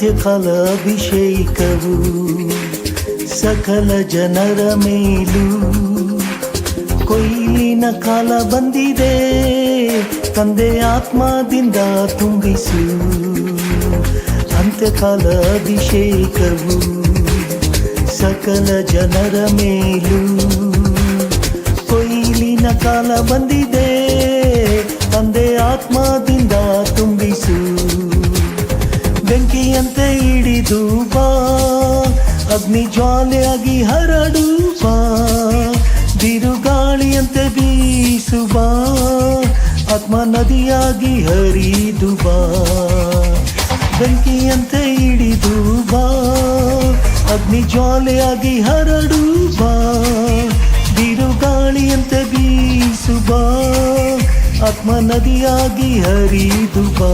ಅಂತ್ಯಕಾಲ ಅಭಿಷೇಕವು ಸಕಲ ಜನರ ಮೇಲೂ. ಕೊಯ್ಲಿನ ಕಾಲ ಬಂದಿದೆ, ತಂದೆ ಆತ್ಮದಿಂದ ತುಂಬಿಸು. ಅಂತ್ಯಕಾಲ ಅಭಿಷೇಕವು ಸಕಲ ಜನರ ಮೇಲೂ. ಕೊಯ್ಲಿನ ಕಾಲ ಬಂದಿದೆ, ತಂದೆ ಆತ್ಮದಿಂದ ತುಂಬಿಸು. ಬೆಂಕಿಯಂತೆ ಹಿಡಿದು ಬಾ, ಅಗ್ನಿ ಜ್ವಾಲೆಯಾಗಿ ಹರಡು ಬಾ. ಬಿರುಗಾಳಿಯಂತೆ ಬೀಸು ಬಾ, ಆತ್ಮ ನದಿಯಾಗಿ ಹರಿದು ಬಾ. ಬೆಂಕಿಯಂತೆ ಹಿಡಿದು ಬಾ, ಅಗ್ನಿ ಜ್ವಾಲೆಯಾಗಿ ಹರಡು ಬಾ. ಬಿರುಗಾಳಿಯಂತೆ ಬೀಸು ಬಾ, ಆತ್ಮ ನದಿಯಾಗಿ ಹರಿದು ಬಾ.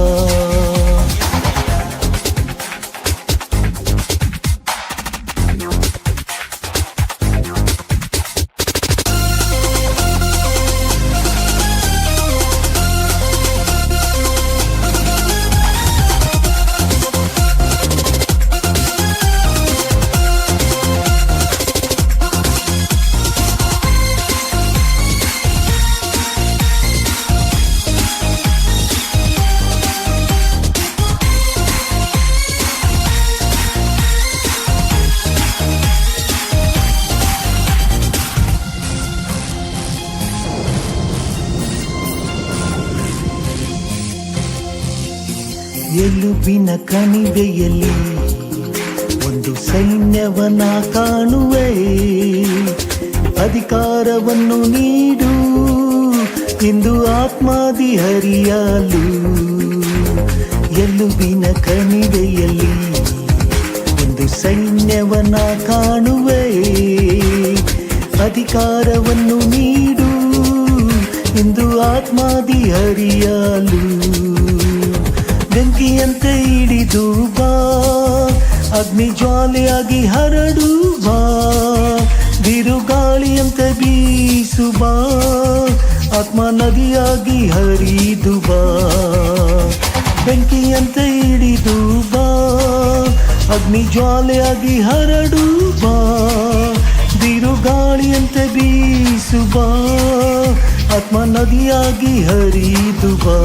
ಎಲುಬಿನ ಕಣಿವೆಯಲ್ಲಿ ಒಂದು ಸೈನ್ಯವನ ಕಾಣುವೆ. ಅಧಿಕಾರವನ್ನು ನೀಡು ಇಂದು ಆತ್ಮಾದಿ ಹರಿಯಲು. ಎಲುಬಿನ ಕಣಿವೆಯಲ್ಲಿ ಒಂದು ಸೈನ್ಯವನ ಕಾಣುವೆ. ಅಧಿಕಾರವನ್ನು ನೀಡು ಇಂದು ಆತ್ಮಾದಿ ಹರಿಯಲು. ಬೆಂಕಿಯಂತೆ ಹಿಡಿದು ಬಾ, ಅಗ್ನಿ ಜ್ವಾಲೆಯಾಗಿ ಹರಡು ಬಾ. ಬಿರುಗಾಳಿಯಂತೆ ಬೀಸು ಬಾ, ಆತ್ಮ ನದಿಯಾಗಿ ಹರಿದು ಬಾ. ಬೆಂಕಿಯಂತೆ ಹಿಡಿದು ಬಾ, ಅಗ್ನಿ ಜ್ವಾಲೆಯಾಗಿ ಹರಡು ಬಾ. ಬಿರುಗಾಳಿಯಂತೆ ಬೀಸು ಬಾ, ಆತ್ಮ ನದಿಯಾಗಿ ಹರಿದು ಬಾ.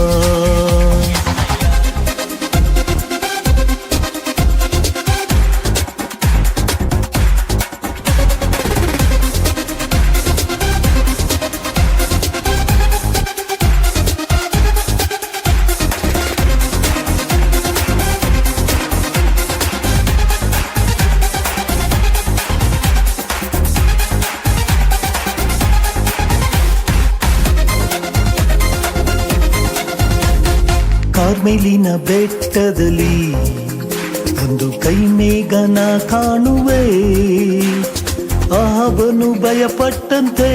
ಕಾರ್ಮೆಲಿನ ಬೆಟ್ಟದಲ್ಲಿ ಒಂದು ಕೈಮೇಘನ ಕಾಣುವೆ. ಅಹಾಬನು ಭಯಪಟ್ಟಂತೆ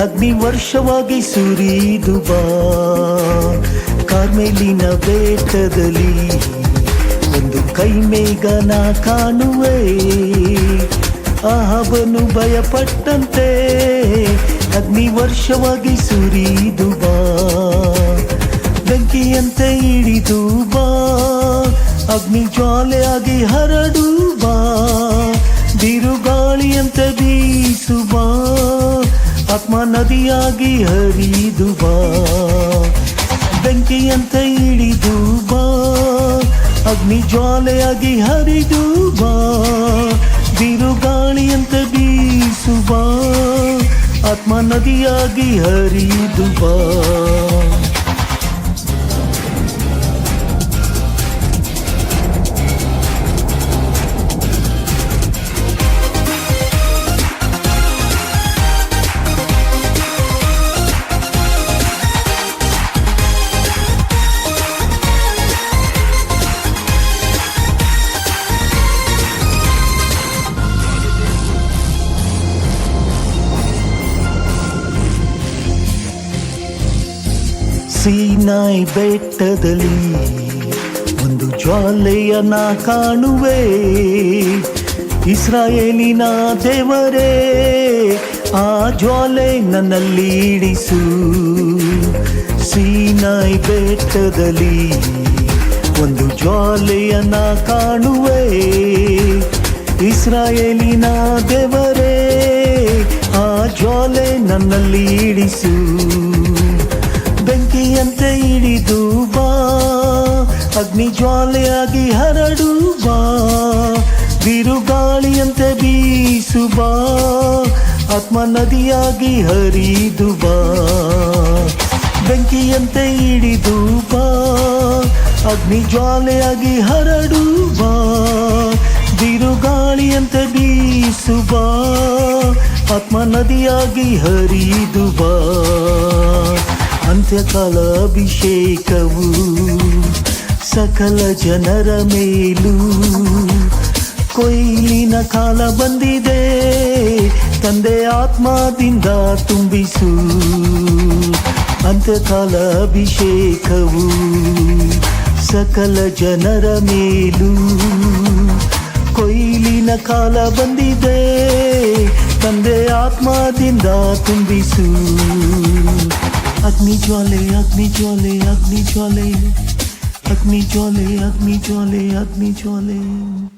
ಅಗ್ನಿ ವರ್ಷವಾಗಿ ಸುರಿದು ಬಾ. ಕಾರ್ಮೆಲಿನ ಬೆಟ್ಟದಲ್ಲಿ ಒಂದು ಕೈಮೇಘನ ಕಾಣುವೆ. ಅಹಾಬನು ಭಯಪಟ್ಟಂತೆ ಅಗ್ನಿ ವರ್ಷವಾಗಿ ಸುರಿದು ಬಾ. ಬೆಂಕಿಯಂತೆ ಹಿಡಿದು ಬಾ, ಅಗ್ನಿ ಜ್ವಾಲೆಯಾಗಿ ಹರಡು ಬಾ. ಬಿರುಗಾಳಿಯಂತೆ ಬೀಸು ಬಾ, ಆತ್ಮ ನದಿಯಾಗಿ ಹರಿದು ಬಾ. ಬೆಂಕಿಯಂತೆ ಹಿಡಿದು ಬಾ, ಅಗ್ನಿ ಜ್ವಾಲೆಯಾಗಿ ಹರಿದು ಬಾ. ಬಿರುಗಾಳಿಯಂತೆ ಬೀಸು ಬಾ, ಆತ್ಮ ನದಿಯಾಗಿ ಹರಿದು ಬಾ. ಸೀನಾಯಿ ಬೆಟ್ಟದಲ್ಲಿ ಒಂದು ಜ್ವಾಲೆಯನ್ನ ಕಾಣುವೆ. ಇಸ್ರಾಯೇಲಿನ ದೇವರೇ, ಆ ಜ್ವಾಲೆ ನನ್ನಲ್ಲಿ ಇಡಿಸು. ಸೀನಾಯಿ ಬೆಟ್ಟದಲ್ಲಿ ಒಂದು ಜ್ವಾಲೆಯನ್ನ ಕಾಣುವೆ. ಇಸ್ರಾಯೇಲಿನ ದೇವರೇ, ಆ ಜ್ವಾಲೆ ನನ್ನಲ್ಲಿ ಇಳಿಸು. ಬೆಂಕಿಯಂತೆ ಇಳಿದು ಬಾ, ಅಗ್ನಿ ಜ್ವಾಲೆಯಾಗಿ ಹರಡು ಬಾ. ಬಿರುಗಾಳಿಯಂತೆ ಬೀಸು ಬಾ, ಆತ್ಮ ನದಿಯಾಗಿ ಹರಿದು ಬಾ. ಬೆಂಕಿಯಂತೆ ಇಳಿದು ಬಾ, ಅಗ್ನಿ ಜ್ವಾಲೆಯಾಗಿ ಹರಡು ಬಾ. ಬಿರುಗಾಳಿಯಂತೆ ಬೀಸು ಬಾ, ಆತ್ಮ ನದಿಯಾಗಿ ಹರಿದು ಬಾ. ಅಂತ್ಯಕಾಲ ಅಭಿಷೇಕವು ಸಕಲ ಜನರ ಮೇಲೂ. ಕೊಯ್ಲಿನ ಕಾಲ ಬಂದಿದೆ, ತಂದೆ ಆತ್ಮದಿಂದ ತುಂಬಿಸು. ಅಂತ್ಯಕಾಲ ಅಭಿಷೇಕವು ಸಕಲ ಜನರ ಮೇಲೂ. ಕೊಯ್ಲಿನ ಕಾಲ ಬಂದಿದೆ, ತಂದೆ ಆತ್ಮದಿಂದ ತುಂಬಿಸು. ಅಗ್ನಿ ಜ್ವಾಲೆ, ಅಗ್ನಿ ಜ್ವಾಲೆ, ಅಗ್ನಿ ಜ್ವಾಲೆ, ಅಗ್ನಿ ಜ್ವಾಲೆ, ಅಗ್ನಿ ಜ್ವಾಲೆ, ಅಗ್ನಿ ಜ್ವಾಲೆ.